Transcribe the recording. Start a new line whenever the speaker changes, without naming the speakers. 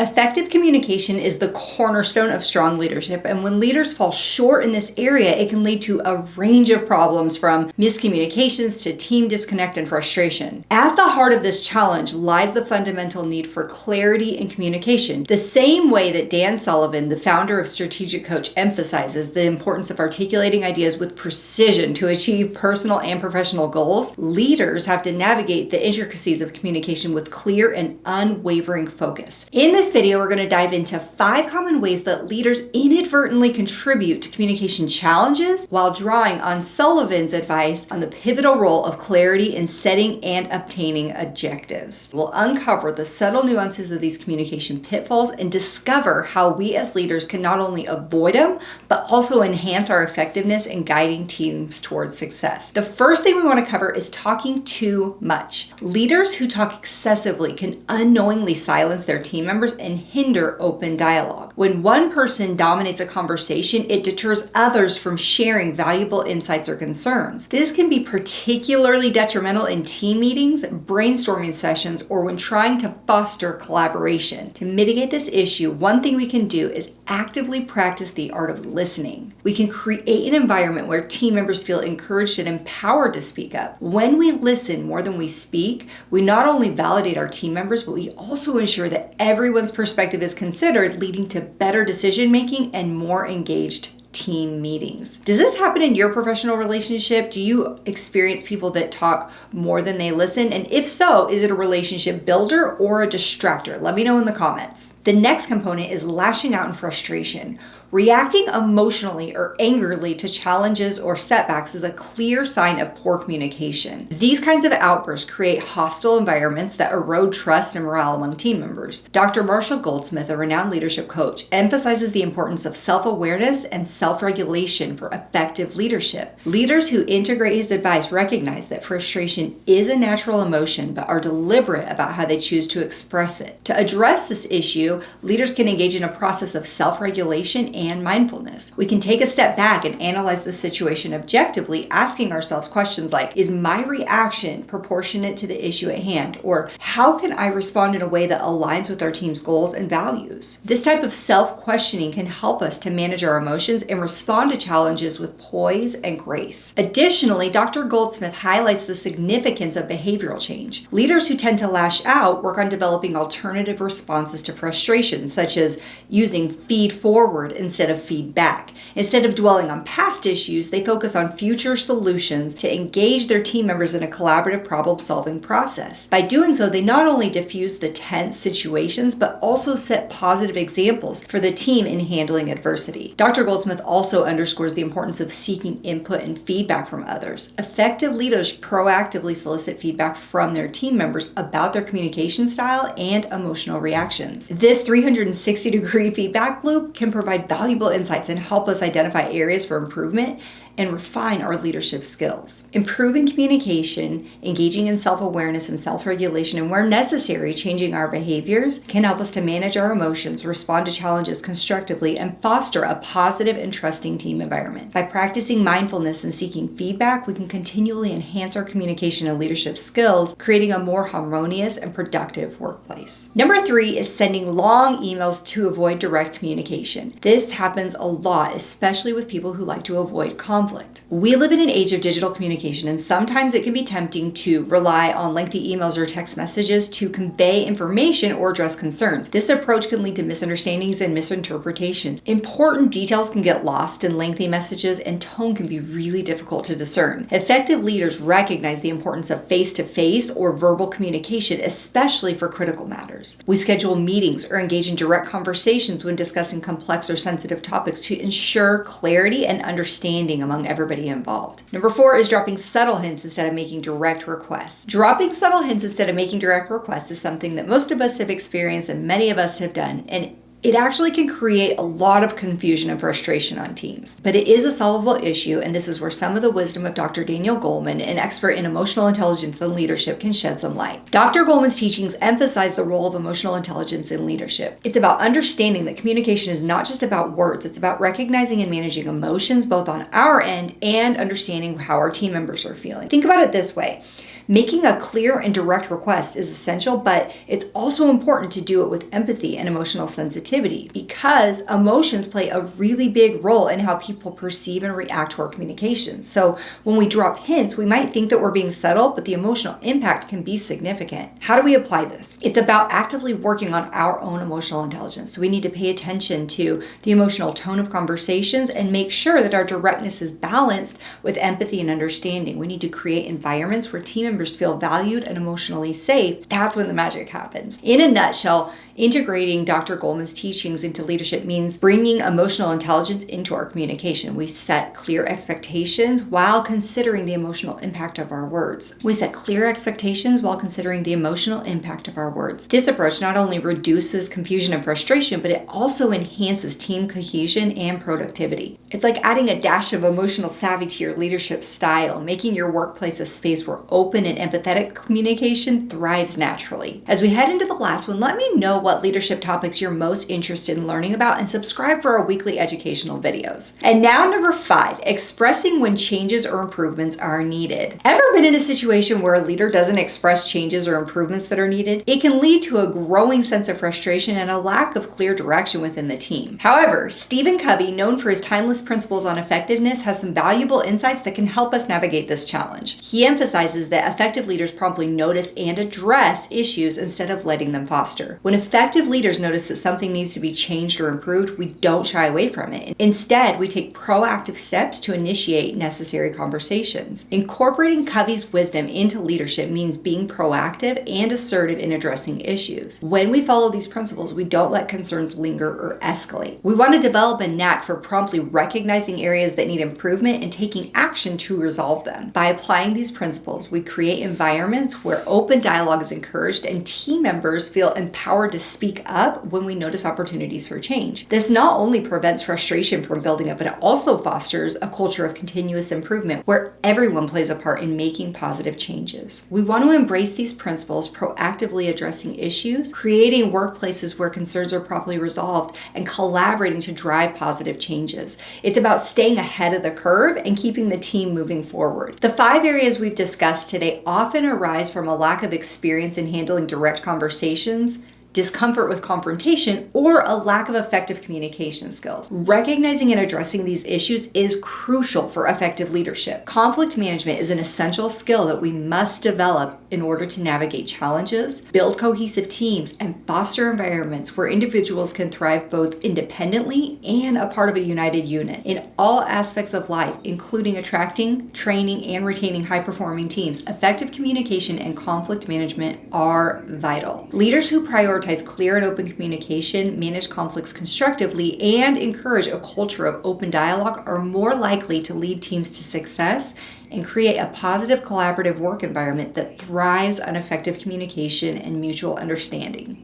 Effective communication is the cornerstone of strong leadership, and when leaders fall short in this area, it can lead to a range of problems from miscommunications to team disconnect and frustration. At the heart of this challenge lies the fundamental need for clarity and communication. The same way that Dan Sullivan, the founder of Strategic Coach, emphasizes the importance of articulating ideas with precision to achieve personal and professional goals, leaders have to navigate the intricacies of communication with clear and unwavering focus. In this video, we're going to dive into 5 common ways that leaders inadvertently contribute to communication challenges while drawing on Sullivan's advice on the pivotal role of clarity in setting and obtaining objectives. We'll uncover the subtle nuances of these communication pitfalls and discover how we as leaders can not only avoid them, but also enhance our effectiveness in guiding teams towards success. The first thing we want to cover is talking too much. Leaders who talk excessively can unknowingly silence their team members and hinder open dialogue. When one person dominates a conversation, it deters others from sharing valuable insights or concerns. This can be particularly detrimental in team meetings, brainstorming sessions, or when trying to foster collaboration. To mitigate this issue, one thing we can do is actively practice the art of listening. We can create an environment where team members feel encouraged and empowered to speak up. When we listen more than we speak, we not only validate our team members, but we also ensure that everyone's perspective is considered, leading to better decision making and more engaged team meetings. Does this happen in your professional relationship? Do you experience people that talk more than they listen? And if so, is it a relationship builder or a distractor? Let me know in the comments. The next component is lashing out in frustration. Reacting emotionally or angrily to challenges or setbacks is a clear sign of poor communication. These kinds of outbursts create hostile environments that erode trust and morale among team members. Dr. Marshall Goldsmith, a renowned leadership coach, emphasizes the importance of self-awareness and self-regulation for effective leadership. Leaders who integrate his advice recognize that frustration is a natural emotion, but are deliberate about how they choose to express it. To address this issue, leaders can engage in a process of self-regulation and mindfulness. We can take a step back and analyze the situation objectively, asking ourselves questions like, is my reaction proportionate to the issue at hand? Or how can I respond in a way that aligns with our team's goals and values? This type of self-questioning can help us to manage our emotions and respond to challenges with poise and grace. Additionally, Dr. Goldsmith highlights the significance of behavioral change. Leaders who tend to lash out work on developing alternative responses to frustration, such as using feed forward instead of feedback. Instead of dwelling on past issues, they focus on future solutions to engage their team members in a collaborative problem-solving process. By doing so, they not only diffuse the tense situations, but also set positive examples for the team in handling adversity. Dr. Goldsmith also underscores the importance of seeking input and feedback from others. Effective leaders proactively solicit feedback from their team members about their communication style and emotional reactions. This 360-degree feedback loop can provide valuable insights and help us identify areas for improvement and refine our leadership skills. Improving communication, engaging in self-awareness and self-regulation, and where necessary, changing our behaviors can help us to manage our emotions, respond to challenges constructively, and foster a positive and trusting team environment. By practicing mindfulness and seeking feedback, we can continually enhance our communication and leadership skills, creating a more harmonious and productive workplace. Number 3 is sending long emails to avoid direct communication. This happens a lot, especially with people who like to avoid conflict. We live in an age of digital communication, and sometimes it can be tempting to rely on lengthy emails or text messages to convey information or address concerns. This approach can lead to misunderstandings and misinterpretations. Important details can get lost in lengthy messages, and tone can be really difficult to discern. Effective leaders recognize the importance of face-to-face or verbal communication, especially for critical matters. We schedule meetings or engage in direct conversations when discussing complex or sensitive topics to ensure clarity and understanding among everybody involved. Number 4 is dropping subtle hints instead of making direct requests. Dropping subtle hints instead of making direct requests is something that most of us have experienced and many of us have done, and it actually can create a lot of confusion and frustration on teams. But it is a solvable issue, and this is where some of the wisdom of Dr. Daniel Goleman, an expert in emotional intelligence and leadership, can shed some light. Dr. Goleman's teachings emphasize the role of emotional intelligence in leadership. It's about understanding that communication is not just about words, it's about recognizing and managing emotions both on our end and understanding how our team members are feeling. Think about it this way. Making a clear and direct request is essential, but it's also important to do it with empathy and emotional sensitivity because emotions play a really big role in how people perceive and react to our communications. So when we drop hints, we might think that we're being subtle, but the emotional impact can be significant. How do we apply this? It's about actively working on our own emotional intelligence. So we need to pay attention to the emotional tone of conversations and make sure that our directness is balanced with empathy and understanding. We need to create environments where team members feel valued and emotionally safe. That's when the magic happens. In a nutshell, integrating Dr. Goleman's teachings into leadership means bringing emotional intelligence into our communication. We set clear expectations while considering the emotional impact of our words. This approach not only reduces confusion and frustration, but it also enhances team cohesion and productivity. It's like adding a dash of emotional savvy to your leadership style, making your workplace a space where open and empathetic communication thrives naturally. As we head into the last one, let me know what leadership topics you're most interested in learning about and subscribe for our weekly educational videos. And now number 5, expressing when changes or improvements are needed. Ever been in a situation where a leader doesn't express changes or improvements that are needed? It can lead to a growing sense of frustration and a lack of clear direction within the team. However, Stephen Covey, known for his timeless principles on effectiveness, has some valuable insights that can help us navigate this challenge. He emphasizes that effective leaders promptly notice and address issues instead of letting them fester. When effective leaders notice that something needs to be changed or improved, we don't shy away from it. Instead, we take proactive steps to initiate necessary conversations. Incorporating Covey's wisdom into leadership means being proactive and assertive in addressing issues. When we follow these principles, we don't let concerns linger or escalate. We want to develop a knack for promptly recognizing areas that need improvement and taking action to resolve them. By applying these principles, we create environments where open dialogue is encouraged and team members feel empowered to speak up when we notice opportunities for change. This not only prevents frustration from building up, but it also fosters a culture of continuous improvement where everyone plays a part in making positive changes. We want to embrace these principles, proactively addressing issues, creating workplaces where concerns are properly resolved, and collaborating to drive positive changes. It's about staying ahead of the curve and keeping the team moving forward. The 5 areas we've discussed today often arise from a lack of experience in handling direct conversations, discomfort with confrontation, or a lack of effective communication skills. Recognizing and addressing these issues is crucial for effective leadership. Conflict management is an essential skill that we must develop in order to navigate challenges, build cohesive teams, and foster environments where individuals can thrive both independently and a part of a united unit. In all aspects of life, including attracting, training, and retaining high-performing teams, effective communication and conflict management are vital. Leaders who prioritize clear and open communication, manage conflicts constructively, and encourage a culture of open dialogue are more likely to lead teams to success and create a positive collaborative work environment that thrives on effective communication and mutual understanding.